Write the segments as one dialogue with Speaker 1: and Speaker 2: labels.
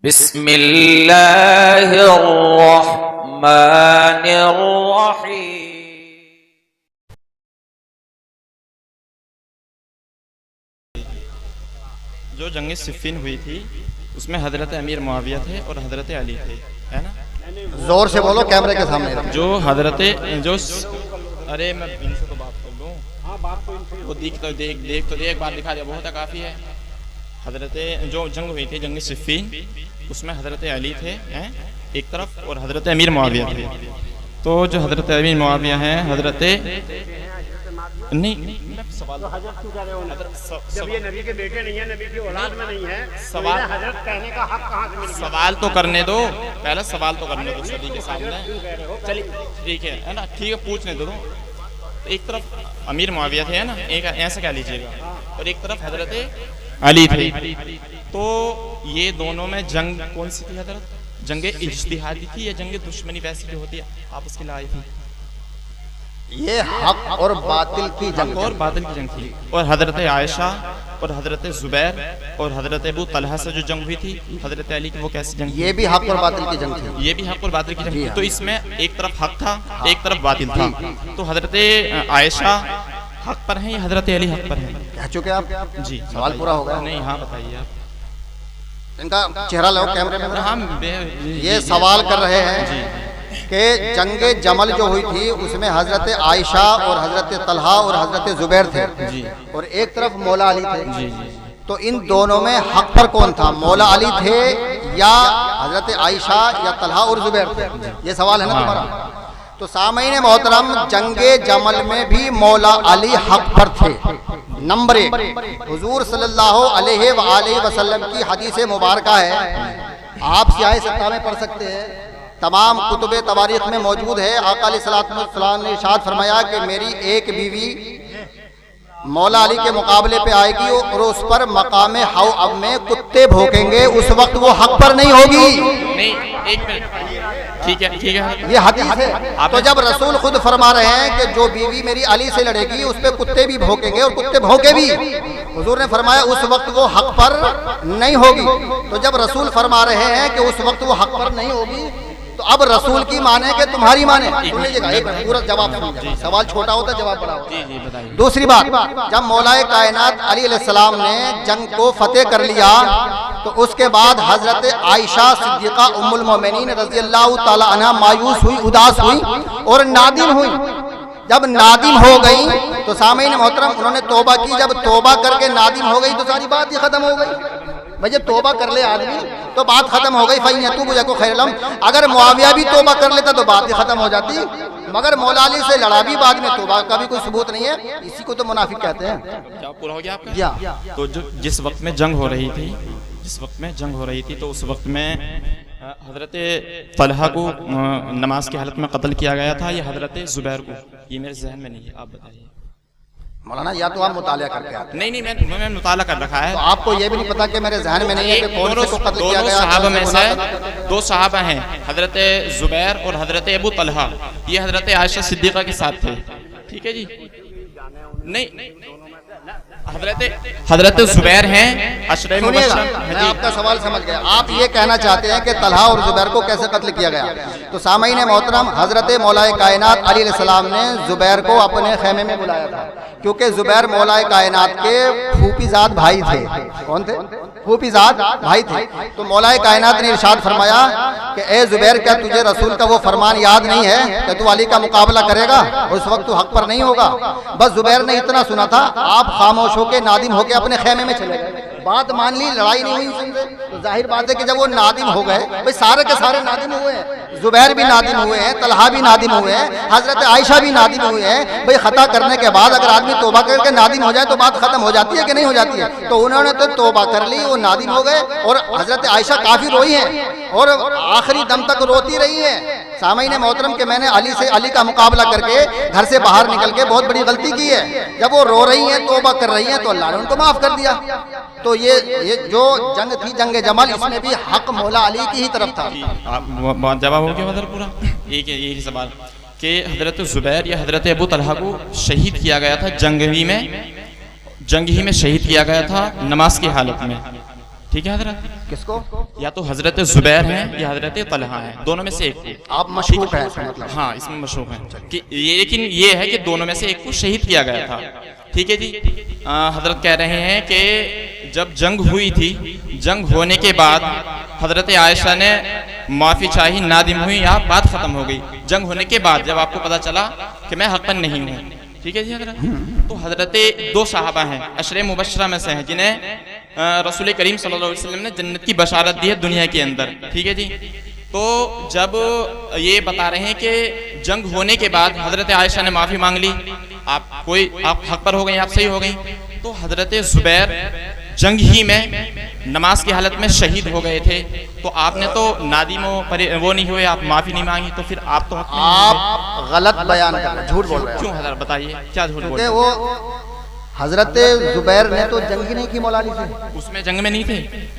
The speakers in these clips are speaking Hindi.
Speaker 1: बिस्मिल्लाहिर्रहमानिर्रहीम।
Speaker 2: जो जंग सिफ़ीन हुई थी उसमें हजरत अमीर मुआविया थे और हजरत अली थे, है ना?
Speaker 3: जोर से बोलो कैमरे के सामने।
Speaker 2: जो हजरत जो अरे मैं इनसे तो बात कर लूँ। हाँ बात तो इनसे वो देख तो एक बार दिखा दिया बहुत है, काफ़ी है। हजरत जो जंग हुई थी जंग सिफ़ीन, उसमें हजरत अली थे हैं एक तरफ और हजरत अमीर मुआविया थे। तो जो हजरत अमीर मुआविया हैं हजरत नहीं सवाल तो हजरत क्यों कर रहे हो? जब ये नबी के बेटे नहीं है, नबी की औलाद में नहीं है, सवाल हजरत कहने का हक कहाँ से मिल गया? सवाल तो करने दो, पहले सवाल तो करने दो सभी के सामने। चलिए ठीक है ना, ठीक है पूछने दो। एक तरफ अमीर मुआविया थे, है ना, एक ऐसा कह लीजिएगा, और एक तरफ हजरत अली थे। तो ये दोनों में जंग कौन सी थी हजरत? जंग इज्तिहादी थी या जंग दुश्मनी वैसी जो होती है आप उसके लिए आई थी?
Speaker 3: ये हक और बातिल की जंग,
Speaker 2: और बातिल की जंग थी। और हजरत आयशा और हजरत जुबैर और हजरत अबू तलहा से जो जंग हुई थी हजरत अली की, वो कैसी जंग थी?
Speaker 3: ये भी हक और बातिल की जंग थी।
Speaker 2: ये भी हक और बातिल की जंग थी। तो इसमें एक तरफ हक था, एक तरफ बातिल था। तो हजरत आयशा हक पर हैं या हजरत अली हक पर हैं?
Speaker 3: कह चुके आप
Speaker 2: जी,
Speaker 3: सवाल पूरा हो गया?
Speaker 2: नहीं, हाँ बताइए आप।
Speaker 3: इनका चेहरा लो कैमरे में।
Speaker 2: हाँ
Speaker 3: ये सवाल कर रहे हैं कि जंगे जमल जो हुई थी उसमें हजरत आयशा और हजरत तलहा और हजरत जुबैर थे
Speaker 2: जी,
Speaker 3: और एक तरफ मौला अली थे
Speaker 2: जी।
Speaker 3: तो इन दोनों में हक पर कौन था? मौला अली थे या हजरत आयशा या तलहा और जुबैर थे? ये सवाल है ना तुम्हारा। तो सामईन मोहतरम, जंगे जमल में भी मौला अली हक पर थे। नंबर 1, हुजूर सल्लल्लाहु अलैहि वसल्लम की हदीस मुबारका है, आप सियाह सत्ता में पढ़ सकते हैं, तमाम कुतुबे तवारीख में मौजूद है। आका अलैहिस्सलातु वस्सलाम ने इरशाद फरमाया कि मेरी एक बीवी मौला अली के मुकाबले पे आएगी और उस पर मकामे हौअब में कुत्ते भौंकेंगे, उस वक्त वो हक पर नहीं होगी।
Speaker 2: नहीं, एक मिनट, ठीक है ठीक है,
Speaker 3: ये हदीस है। तो जब रसूल खुद फरमा रहे हैं कि जो बीवी मेरी अली से लड़ेगी उस पे कुत्ते भी भौंकेंगे और कुत्ते भौंके भी, हुजूर ने फरमाया उस वक्त वो हक पर नहीं होगी। तो जब रसूल फरमा रहे हैं कि उस वक्त वो हक पर नहीं होगी, तो अब रसूल की माने कि तुम्हारी माने? सुन लीजिएगा, एक पूरा जवाब सुनिए। सवाल छोटा होता है, जवाब बड़ा होता है। दूसरी बात, जब मौलाए कायनात अली अलैहिस्सलाम ने जंग को फतेह कर लिया तो उसके बाद हजरत आयशा सिद्दीका उम्मुल मोमिनीन रज़ियल्लाहु ताला अन्हा मायूस हुई, उदास हुई और नादिम हुई। जब नादिम हो गई तो सामईन मोहतरम उन्होंने तौबा की। जब तौबा करके नादिम हो गई तो सारी बात ही खत्म हो गई। भाई जब तौबा कर ले आदमी तो बात खत्म हो गई। फ़यतूबू यकू खैरलहुम, अगर मुआविया भी तौबा कर लेता तो बात ही खत्म हो जाती, मगर मौला अली से लड़ा भी बाद में, तौबा का भी कोई सबूत नहीं है। इसी को तो मुनाफिक कहते हैं।
Speaker 2: पूरा हो गया आपका? तो जो जिस वक्त में जंग हो रही थी, तो उस वक्त में हजरत तलहा को नमाज की हालत में कत्ल किया गया था या हजरत जुबैर को? ये मेरे जहन में नहीं है, आप बताइए।
Speaker 3: मौलाना या तो आप मुतालिया करके आते हैं।
Speaker 2: नहीं, मैं मुताला कर रखा है।
Speaker 3: तो आपको ये भी नहीं पता कि मेरे जहन में नहीं है कि कौन से को कत्ल किया गया?
Speaker 2: सहाबा में से 2 सहाबा हैं, हजरत जुबैर और हजरत अबू तलहा। ये हजरत आयशा सिद्दीका के साथ थे, ठीक है जी? नहीं, हजरत जुबैर हैं अशरे मुबश्शर।
Speaker 3: मैं आपका सवाल समझ गया। आप ये कहना चाहते हैं कि तलहा और जुबैर को कैसे कत्ल किया गया? तो सामईन मोहतरम, हजरत मौलाए कायनात अली अलैहिस्सलाम ने जुबैर को अपने खेमे में बुलाया था, क्योंकि जुबैर मौलाए कायनात के फूफीजाद भाई थे। कौन थे? फूफीजाद भाई थे। तो मौलाए कायनात ने इरशाद फरमाया कि ए जुबैर, क्या तुझे रसूल का वो फरमान याद नहीं है कि तू अली का मुकाबला करेगा? उस वक्त तू हक पर नहीं होगा। बस जुबैर ने इतना सुना था, आप खामोश होके नादिम होके अपने खेमे में चले गए। बात मान ली, लड़ाई नहीं हुई उनसे। तो जाहिर बात है कि जब वो नादिम हो गए, भाई सारे के सारे नादिम हुए हैं, जुबैर भी नादिम हुए हैं, तलहा भी नादिम हुए हैं, हजरत आयशा भी नादिम हुए हैं। भाई खता करने के बाद अगर आदमी तौबा करके नादिम हो जाए तो बात खत्म हो जाती है कि नहीं हो जाती है? तो उन्होंने तो तौबा कर ली, वो नादिम हो गए। और हजरत आयशा काफी रोई हैं और आखिरी दम तक रोती रही है। सामईन मोहतरम के मैंने अली का मुकाबला करके घर से बाहर निकल के बहुत बड़ी गलती की है। जब वो रो रही हैं, तौबा कर रही हैं, तो अल्लाह ने उनको माफ कर दिया। तो ये जो जंग थी जंग जमल, इसमें भी हक मौला अली की ही तरफ था।
Speaker 2: जवाब हो गया मतलब पूरा? यही सवाल कि हजरत जुबैर या हजरत अबू तलहा को शहीद किया गया था, जंग ही में शहीद किया गया था नमाज की हालत में। ठीक है हजरत,
Speaker 3: किसको?
Speaker 2: या तो हजरत जुबैर हैं या हजरत तलहा हैं, दोनों में से एक को।
Speaker 3: आप मशकूक है मतलब?
Speaker 2: हाँ, इसमें मशहूर है कि ये, लेकिन ये है कि दोनों में से एक को शहीद किया गया था। ठीक है जी। हजरत कह रहे हैं कि जब जंग हुई थी, जंग होने के बाद हजरत आयशा ने माफ़ी चाही, नादिम हुई, या बात ख़त्म हो गई। जंग होने के बाद जब आपको पता चला कि मैं हक़ पर नहीं हूँ, ठीक है जी हजरत, तो हजरत दो साहबा हैं, अशरे मुबशरा में से हैं, जिन्हें रसूल करीम सल्लल्लाहु अलैहि वसल्लम ने जन्नत की बशारत दी है दुनिया के अंदर। ठीक है जी। तो जब ये बता रहे हैं कि जंग होने के बाद हजरत आयशा ने माफ़ी मांग ली, आप हक़ पर हो गई, आप सही हो गई, तो हजरत जुबैर जंग ही में नमाज की हालत में शहीद हो गए थे। तो आपने तो नादिमो वो नहीं हुए, आप माफ़ी नहीं मांगी, तो फिर आप तो
Speaker 3: आप गलत बयान कर रहे हैं, झूठ बोल रहे हैं।
Speaker 2: क्यों हजरत बताइए, क्या झूठ बोल रहे?
Speaker 3: वो हजरत जुबैर ने तो जंग ही नहीं की मौला अली से,
Speaker 2: उसमें जंग में नहीं थे,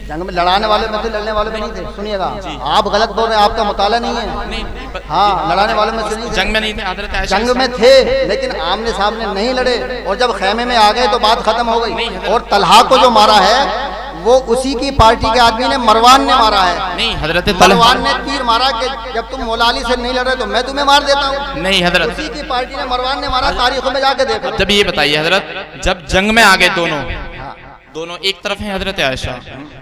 Speaker 3: जंग में लड़ाने वाले में थे, लड़ने वाले में नहीं थे। सुनिएगा, आप गलत बोल रहे हैं, आपका मुताला नहीं है।
Speaker 2: नहीं,
Speaker 3: हाँ, लड़ाने वाले में से नहीं थे,
Speaker 2: जंग में नहीं थे। हजरत आयशा
Speaker 3: जंग में थे, लेकिन आमने सामने नहीं लड़े, और जब खेमे में आ गए तो बात खत्म हो गई। और तलहा को जो मारा है वो उसी की पार्टी के आदमी ने, मरवान ने मारा है।
Speaker 2: नहीं हजरत
Speaker 3: मरवान ने तीर मारा कि जब तुम मौला अली से नहीं लड़ रहे तो मैं तुम्हें मार देता हूँ।
Speaker 2: नहीं हजरत,
Speaker 3: उसी की पार्टी ने, मरवान ने मारा, तारीखों में जाके देखो।
Speaker 2: जब ये बताइए हजरत, जब जंग में आ गए दोनों एक तरफ है हजरत आयशा,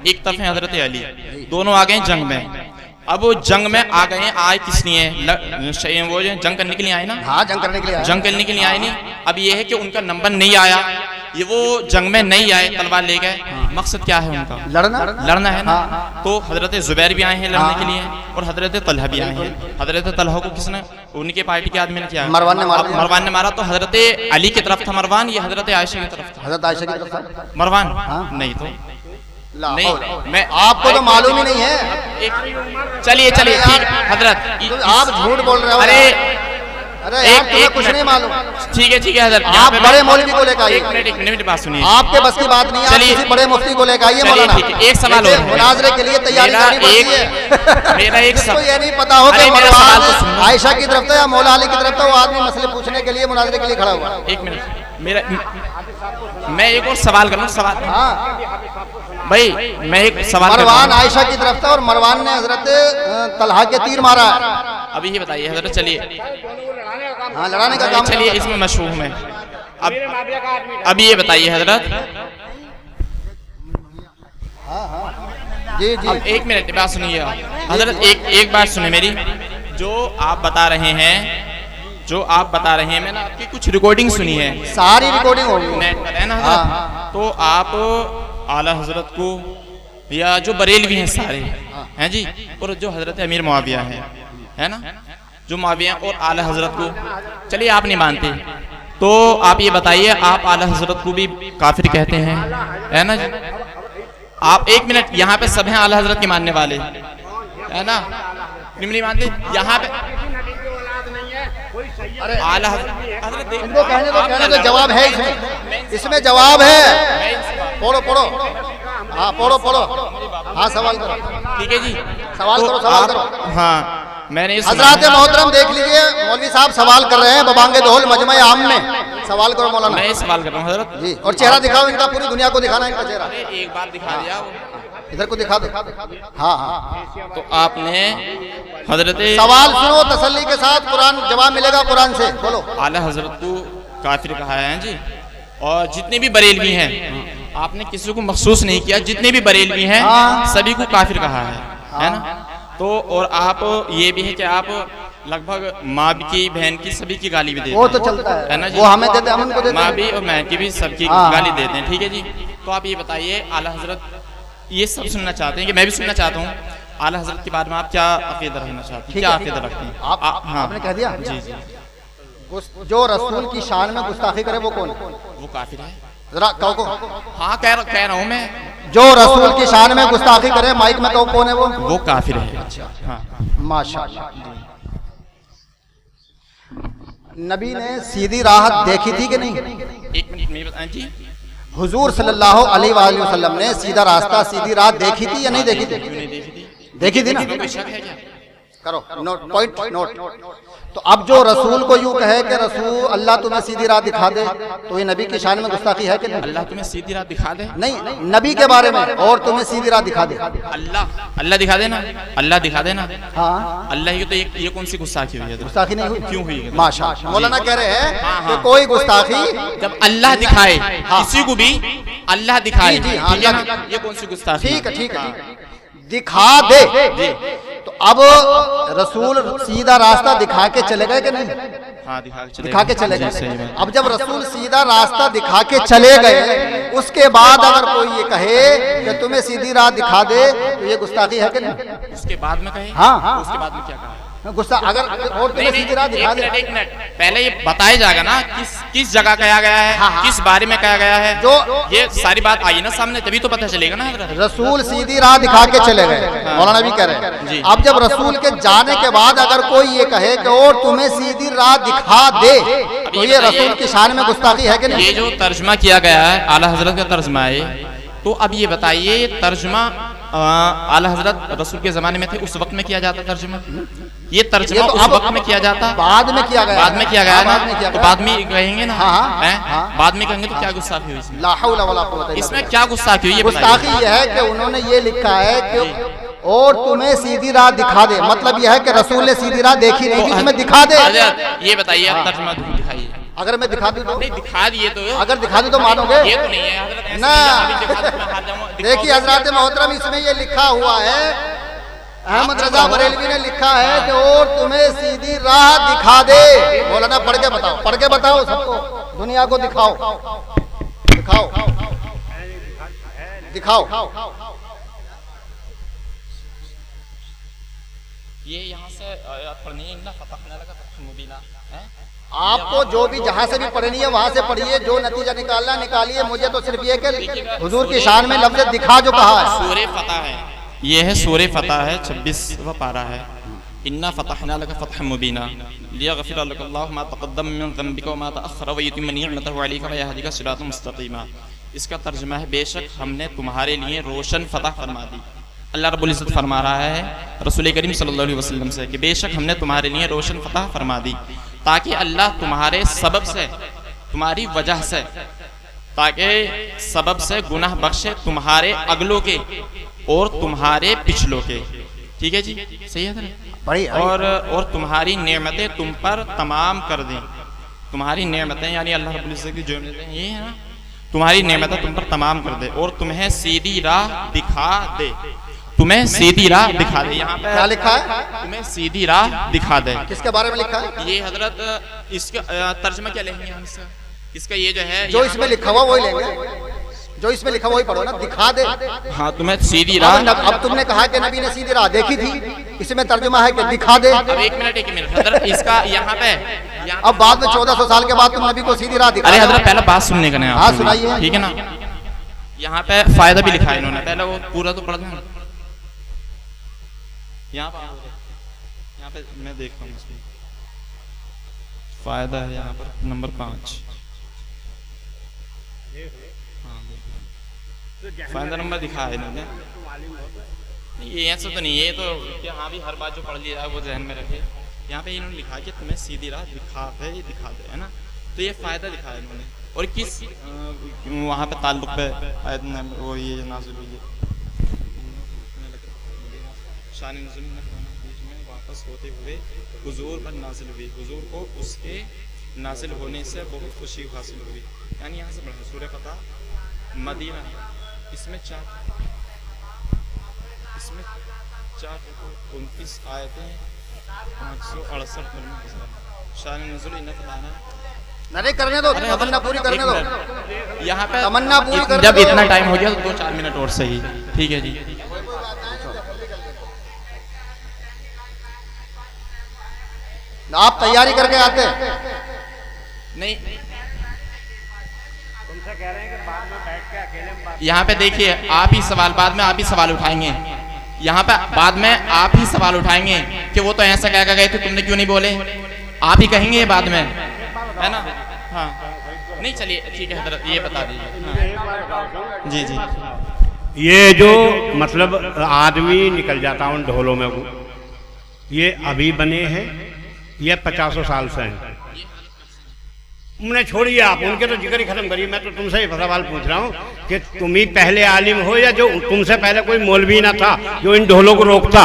Speaker 2: एक तरफ है हजरत अली, दोनों आ गए जंग में। अब वो जंग में आ गए, आए किस लिए? वो जो जंग करने के लिए आए ना।
Speaker 3: हाँ, जंग करने के लिए आए।
Speaker 2: जंग करने के लिए आए नहीं। अब ये है कि उनका नंबर नहीं आया, ये वो जंग में नहीं आए, तलवार ले गए। मकसद क्या है उनका? लड़ना है ना। तो हजरत जुबैर भी आए हैं लड़ने के लिए, और हजरत तलहा भी आए हैं। हजरत तलहा को किसने, उनके पार्टी के आदमी ने किया?
Speaker 3: मरवान ने मारा।
Speaker 2: तो हजरत अली की तरफ था मरवान, ये हजरत आयशा की तरफ था?
Speaker 3: हजरत आयशा की तरफ
Speaker 2: मरवान नहीं तो नहीं, मैं
Speaker 3: आपको तो मालूम ही नहीं है।
Speaker 2: चलिए ठीक हजरत,
Speaker 3: आप झूठ बोल रहे हो। अरे यार, तुम्हें कुछ नहीं मालूम।
Speaker 2: ठीक है हजरत,
Speaker 3: आप बड़े मौलवी को लेकर आइए।
Speaker 2: एक मिनट बात सुनिए,
Speaker 3: आपके बस की बात नहीं है।
Speaker 2: चलिए,
Speaker 3: आप किसी बड़े मुफ्ती को लेकर आइए मौलाना।
Speaker 2: एक सवाल और
Speaker 3: मुनाजरे के लिए तैयारी करनी पड़ती है।
Speaker 2: मेरा एक
Speaker 3: सवाल, ये नहीं पता हो कि मरवान आयशा की तरफ था या मौला अली की तरफ था, वो आदमी मसले पूछने के लिए, मुनाजरे के लिए खड़ा हुआ।
Speaker 2: एक मिनट, मैं एक और सवाल करूँ। सवाल, हाँ भाई, मैं एक सवाल।
Speaker 3: मरवान आयशा की तरफ था और मरवान ने हजरत तलहा के तीर मारा।
Speaker 2: अभी ये बताइए हजरत, चलिए,
Speaker 3: हाँ, लड़ाने का काम।
Speaker 2: चलिए, इसमें मशहूर में अब ये बताइए हजरत।
Speaker 3: जी।
Speaker 2: अब एक मिनट बात सुनिए हजरत, एक बात सुनिए मेरी। जो आप बता रहे हैं, मैंने आपकी कुछ रिकॉर्डिंग सुनी है,
Speaker 3: सारी रिकॉर्डिंग होगी
Speaker 2: नेट पर है ना हजरत। तो आप आला हजरत को, या जो बरेलवी हैं सारे हैं जी, और जो हजरत अमीर मुआविया है ना, जो मुआविया और आला हजरत को, चलिए आप नहीं मानते, तो आप ये बताइए, आप आला हजरत को भी काफिर कहते हैं, है ना जी? आप एक मिनट, यहाँ पे सब हैं आला हजरत के मानने वाले, है ना? नहीं मानते यहाँ पे? आला हजरत
Speaker 3: इनको कहने दो, जवाब है इसमें जवाब है। पढ़ो। हाँ, पढ़ो। हाँ, सवाल करो।
Speaker 2: ठीक है जी,
Speaker 3: सवाल करो।
Speaker 2: हाँ, मैंने
Speaker 3: हजरत मोहतरम देख लीजिए, मौलवी साहब सवाल कर रहे हैं बबांगे दोहल मजमा आम में। सवाल करो मौलाना।
Speaker 2: मैं सवाल कर रहा हूँ हजरत
Speaker 3: जी, और चेहरा दिखाओ इनका, पूरी दुनिया को दिखाना इनका चेहरा।
Speaker 2: एक बार दिखा दिया,
Speaker 3: इधर को दिखा दो। हाँ।
Speaker 2: तो आपने हजरत,
Speaker 3: सवाल सुनो तसल्ली के साथ, कुरान जवाब मिलेगा कुरान से। बोलो।
Speaker 2: आला हजरत को काफिर कहा है जी, और जितने भी बरेलवी हैं, आपने किसी को मखसूस नहीं किया, जितने भी बरेलवी हैं सभी को काफिर कहा है ना? तो और आप ये भी है कि आप लगभग माँ की, बहन की, सभी की गाली भी देते हैं।
Speaker 3: वो तो चलता है ना जी, वो हमें देते, हम उनको देते हैं।
Speaker 2: माँ भी और बहन की भी सबकी गाली देते हैं। ठीक है जी। तो आप ये बताइए, आला हजरत ये सब सुनना चाहते हैं कि मैं भी सुनना चाहता हूँ, आला हजरत के बारे में आप क्या अकीदा रखना चाहते हैं, क्या अकीदा रखते हैं?
Speaker 3: आपने कह दिया।
Speaker 2: जी।
Speaker 3: जो रसूल की शान में गुस्ताखी करे वो कौन है?
Speaker 2: वो काफिर है।
Speaker 3: जरा कहो। हाँ,
Speaker 2: कह रहा हूँ मैं,
Speaker 3: जो रसूल की शान में गुस्ताखी करे, माइक में कहो कौन है वो
Speaker 2: काफिर है। अच्छा, हाँ,
Speaker 3: माशाअल्लाह। नबी ने सीधी राह देखी थी कि नहीं?
Speaker 2: एक मिनट में बताएं जी।
Speaker 3: हुजूर सल्लल्लाहु अलैहि वसल्लम ने सीधा रास्ता, सीधी राह देखी थी या नहीं देखी थी? देखी थी ना?
Speaker 2: कोई शक है क्या?
Speaker 3: करो नोट, पॉइंट नोट। तो अब जो रसूल को यूं कहे कि रसूल अल्लाह तुम्हें सीधी राह दिखा दे, तो ये नबी की शान में गुस्ताखी है कि नहीं?
Speaker 2: अल्लाह तुम्हें सीधी राह दिखा दे,
Speaker 3: नहीं, नबी के बारे में, और तुम्हें सीधी राह दिखा दे।
Speaker 2: अल्लाह दिखा देना, अल्लाह दिखा देना।
Speaker 3: हाँ,
Speaker 2: अल्लाह की तो ये कौन सी गुस्ताखी हुई है?
Speaker 3: गुस्ताखी नहीं हुई,
Speaker 2: क्यों हुई है?
Speaker 3: माशाअल्लाह, मौलाना कह रहे हैं
Speaker 2: हाँ।
Speaker 3: कि कोई गुस्ताखी
Speaker 2: जब अल्लाह दिखाए किसी को भी, अल्लाह दिखाए,
Speaker 3: जी, हाँ,
Speaker 2: ठीक है
Speaker 3: अल्लाह
Speaker 2: ना? ये कौन सी गुस्ताखी?
Speaker 3: ठीक है, ठीक है, दिखा दे। तो अब रसूल सीधा रास्ता दिखा के चले गए कि नहीं?
Speaker 2: हाँ,
Speaker 3: दिखा के चले गए। अब जब रसूल सीधा रास्ता दिखा के चले गए, उसके बाद अगर कोई ये कहे कि तुम्हें सीधी राह दिखा दे, तो ये गुस्ताखी है कि नहीं?
Speaker 2: उसके बाद में कहे,
Speaker 3: हाँ,
Speaker 2: उसके बाद में क्या कहा?
Speaker 3: गुस्सा अगर और तुम्हें सीधी राह दिखा दे,
Speaker 2: एक मिनट पहले ये बताया जाएगा ना किस जगह कहा गया है,
Speaker 3: हाँ,
Speaker 2: किस बारे में कहा गया है,
Speaker 3: जो
Speaker 2: ये सारी बात आई ना सामने, तभी तो पता चलेगा ना।
Speaker 3: रसूल सीधी राह दिखा के चले गए, मौलाना भी कह रहे हैं। अब जब रसूल के जाने के बाद अगर कोई ये कहे कि और तुम्हें सीधी राह दिखा दे, तो ये रसूल की शान में गुस्ताखी है कि नहीं?
Speaker 2: ये जो तर्जमा किया गया है आला हजरत का तर्जमा है, तो अब ये बताइए तर्जमा आला हजरत रसूल के जमाने में थे, उस वक्त में किया जाता तर्जमा? ये तर्जमा
Speaker 3: तो
Speaker 2: उस वक्त में किया जाता,
Speaker 3: बाद में किया गया,
Speaker 2: बाद में किया गया ना, तो बाद में कहेंगे ना,
Speaker 3: हाँ,
Speaker 2: बाद में कहेंगे तो क्या गुस्ताखी हुई इसमें?
Speaker 3: ला हौला वला कुव्वता इल्ला
Speaker 2: इसमें क्या गुस्ताखी हुई?
Speaker 3: गुस्ताखी ये है कि उन्होंने ये लिखा है कि और तुम्हें सीधी राह दिखा दे, मतलब यह है कि रसूल ने सीधी राह देखी नहीं थी, तुम्हें दिखा दे।
Speaker 2: ये बताइए आप तर्जमा दिखाइए।
Speaker 3: अगर मैं दिखा दूं तो?
Speaker 2: नहीं, दिखा दिए तो,
Speaker 3: अगर दिखा दूं तो मानोगे?
Speaker 2: ये तो नहीं है हजरत,
Speaker 3: ना देखिए हजरत मोहतरम, इसमें ये लिखा हुआ है, अहमद रजा बरेलवी ने लिखा है कि और तुम्हें सीधी राह दिखा दे। मौलाना पढ़ के बताओ, पढ़ के बताओ सबको, दुनिया को दिखाओ, दिखाओ, दिखाओ।
Speaker 2: ये यहाँ से पढ़नी है ना, फतहना लगा फतह मुबीना है।
Speaker 3: आपको जो भी जहाँ से भी पढ़नी है वहां से पढ़िए, जो नतीजा निकालना निकालिए। मुझे तो सिर्फ ये कि हुजूर की शान में लफ्ज़ दिखा जो कहा है,
Speaker 2: सूरे फतह है, ये है सूरे फतह है, 26वां पारा है। इन्ना फतहना लका फतह मुबीना लियग़फ़िर लका अल्लाहु मा तक़द्दम मिन ज़ंबिका व मा तअख़्ख़र व युतिम्म निअमतहु अलैका व यहदिका सिरातन मुस्तक़ीमा। इसका तर्जुमा है, बेशक हमने तुम्हारे लिए रोशन फतह फरमा दी। अल्लाह रब्बुल इज़्ज़त फरमा रहा है रसूल करीम सल्लल्लाहु अलैहि वसल्लम से कि बेशक हमने तुम्हारे लिए रोशन फतह फरमा दी, ताकि अल्लाह तुम्हारे सबब से, तुम्हारी वजह से, ताकि सबब से गुनाह बख्शे तुम्हारे अगलों के और तुम्हारे पिछलों के। ठीक है जी, सही है ना? और तुम्हारी नेमतें तुम पर तमाम कर दें। तुम्हारी नेमतें यानी अल्लाह रब्बुल इज़्ज़त की जो नेमतें ये है ना, तुम्हारी नेमतें तुम पर तमाम कर दे और तुम्हें सीधी राह दिखा दे। तुम्हें सीधी राह दिखा दे। यहाँ पे
Speaker 3: क्या लिखा है?
Speaker 2: तुम्हें सीधी राह दिखा दे।
Speaker 3: किसके बारे में लिखा है?
Speaker 2: ये हजरत इसका तर्जुमा क्या लेंगे हम इसका ये जो है,
Speaker 3: जो इसमें लिखा हुआ वही लेंगे, जो इसमें लिखा वही पढ़ो ना, दिखा दे।
Speaker 2: हाँ, तुम्हें सीधी राह।
Speaker 3: अब तुमने कहा कि नबी ने सीधी राह देखी थी, इसमें तर्जुमा है कि दिखा दे।
Speaker 2: अब एक मिनट हजरत, इसका यहाँ पे
Speaker 3: अब बाद में 1400 साल के बाद तुम नबी को सीधी राह दिखा।
Speaker 2: अरे हजरत पहले बात सुनने का नहीं।
Speaker 3: हाँ सुनाइए,
Speaker 2: ठीक है ना? यहाँ पे फायदा भी लिखा है इन्होंने, पहले वो पूरा तो पढ़ दें। यहाँ पे मैं देखता हूँ इसमें फायदा है, यहाँ पर नंबर 5 फायदा नंबर दिखा है इन्होंने। ये ऐसा तो नहीं है, ये तो क्या हाँ भी हर बात जो पढ़ लिया है वो जहन में रखे। यहाँ पे इन्होंने लिखा कि तुम्हें सीधी राह दिखा दे, है ना? तो ये फायदा दिखा है इन्होंने। और किस वहाँ पे ताल्लुक पे वो ये नाज़िल हुई है, शान नुज़ूल में वापस होते हुए हुजूर पर नाज़िल हुई, हुजूर को उसके नाज़िल होने से बहुत खुशी हासिल हुई। यानी यहाँ से पढ़ा सूरह फतह मदीना, इसमें 29 आयतें 568 शान नुज़ूल इन्ना फतहना।
Speaker 3: नहीं करने दो, तमन्ना पूरी करने दो।
Speaker 2: यहाँ पे
Speaker 3: तमन्ना पूरी करने
Speaker 2: जब
Speaker 3: दो।
Speaker 2: इतना टाइम हो गया तो 2-4 मिनट और सही। ठीक है जी।
Speaker 3: आप तैयारी करके आते
Speaker 2: नहीं,
Speaker 1: तुमसे कह रहे हैं कि बाद में बैठ के अकेले में बात।
Speaker 2: यहाँ पे देखिए, आप ही सवाल बाद में आप ही सवाल उठाएंगे। यहाँ पे बाद में आप ही सवाल उठाएंगे कि वो तो ऐसा कह गए थे, तुमने क्यों नहीं बोले। आप ही कहेंगे ये बाद में, है ना? हाँ नहीं, चलिए ठीक है हजरत, ये बता दीजिए। हाँ। जी जी।
Speaker 1: ये जो मतलब आदमी निकल जाता उन ढोलों में,
Speaker 4: ये अभी बने हैं, ये 50 साल से हैं। उन्हें छोड़िए आप, उनके तो जिक्र ही खत्म करिए। मैं तो तुमसे ही सवाल पूछ रहा हूँ कि तुम ही पहले आलिम हो या जो तुमसे पहले कोई मौलवी ना था जो इन ढोलों को रोकता?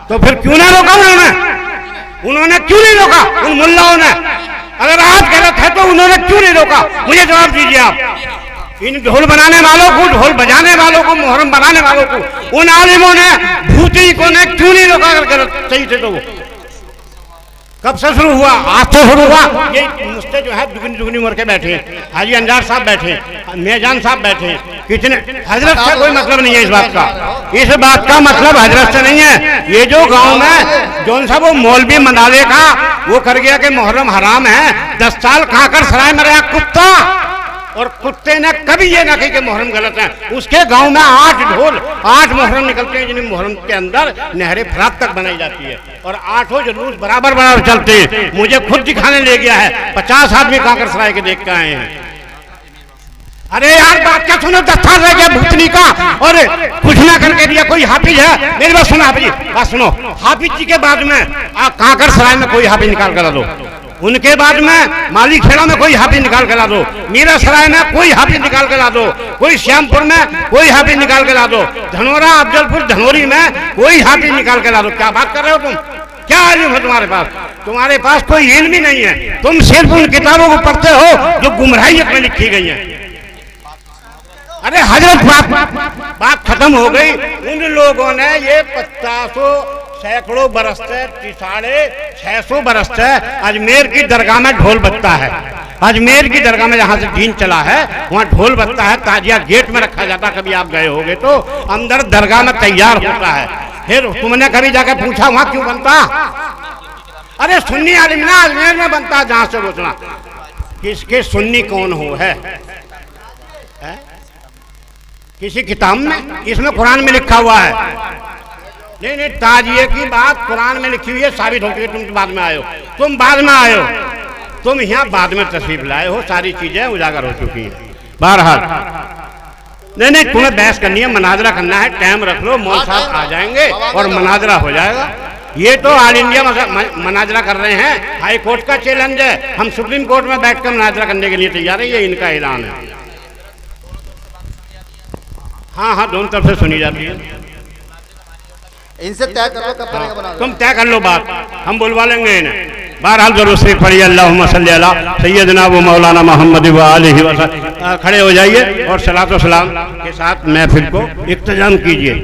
Speaker 4: तो फिर क्यों ना रोका उन्होंने क्यों नहीं रोका उन मुल्लाओं ने? अगर आज गलत है तो उन्होंने क्यों नहीं रोका? मुझे जवाब दीजिए आप। इन ढोल बनाने वालों को, ढोल बजाने वालों को, मुहर्रम बनाने वालों को, उन आलिमों ने, भूतनी को ने क्यों नहीं रोका? अगर गलत सही थे तो वो कब से शुरू हुआ? आज से शुरू हुआ। ये मुझसे जो है दुगनी दुगनी उम्र के बैठे हैं, हाजी अंजार साहब बैठे, मेजान साहब बैठे, कितने। हजरत से कोई मतलब नहीं है इस बात का। इस बात का मतलब हजरत से नहीं है। ये जो गांव में जौन सा वो मौलवी मनाले का वो कर गया कि मुहर्रम हराम है, 10 साल खाकर सराय में रहा कुत्ता, और कुत्ते ने कभी ये ना कही कि मुहर्रम गलत है। उसके गांव में 8 ढोल, 8 मुहर्रम निकलते हैं, जिन्हें मुहर्रम के अंदर नहरे फरात तक बनाई जाती है, और 8 जुलूस बराबर बराबर चलते हैं। मुझे खुद दिखाने ले गया है, 50 आदमी कांकर सराय के देख के आए हैं। अरे यार बात क्या सुनो, 10 साल रह गया भूतनी का और कुछ ना करके दिया। कोई हाफिज है? मेरी बात सुनो हाफिज, बात सुनो। हाफिज जी के बाद में कांकर सराय में कोई हाफिज निकाल कर ला दो, उनके बाद में माली खेड़ा में कोई हाफिज निकाल के ला दो, मीरा सराय में कोई हाफिज निकाल के ला दो, कोई श्यामपुर में कोई हाफिज निकाल के ला दो, धनोरा अफजलपुर धनोरी में कोई हाफिज निकाल के ला दो। क्या बात कर रहे हो तुम? क्या इल्म है तुम्हारे पास? तुम्हारे पास कोई इल्म ही नहीं है। तुम सिर्फ उन किताबों को पढ़ते हो जो गुमराहियत में लिखी गई है। अरे हजरत बात खत्म हो गई। उन लोगों ने ये 50 सैकड़ों बरस से, 650 बरस से अजमेर की दरगाह में ढोल बजता है। अजमेर की दरगाह में जहाँ से दीन चला है वहाँ ढोल बजता है। ताजिया गेट में रखा जाता, कभी आप गए होगे तो, अंदर दरगाह में तैयार होता है। फिर तुमने कभी जाकर पूछा वहाँ क्यों बनता? अरे सुन्नी आलिम ना अजमेर में बनता, जहाँ से पूछना किसके सुन्नी कौन हो है? किसी किताब में? इसमें कुरान में लिखा हुआ है। नहीं, ताजिए की बात कुरान में लिखी हुई है, साबित होती है। तुम बाद में आए हो, तुम बाद में आए हो, तुम यहाँ बाद में तशरीफ लाए हो, सारी चीजें उजागर हो चुकी हैं। बहरहाल नहीं, तुम्हें बहस करनी है, मनाजरा करना है, टाइम रख लो, मौल साहब आ जाएंगे और मनाजरा हो जाएगा। ये तो ऑल इंडिया मनाजरा कर रहे हैं, हाई कोर्ट का चैलेंज है। हम सुप्रीम कोर्ट में बैठकर मनाजरा करने के लिए तैयार है, ये इनका ऐलान है। हाँ, दोनों तरफ से सुनी जाती है।
Speaker 3: इनसे तय कर लो कब करेगा बना।
Speaker 4: तुम तय कर लो बात, हम बुलवा लेंगे इन्हें। बहरहाल जरूर से पढ़िए अल्लाहुम्मा सल्ली अला सय्यदना व मौलाना मोहम्मद व आलिहि वसल्लम। खड़े हो जाइए और सलातो सलाम के साथ महफिल को इख्तिताम कीजिए।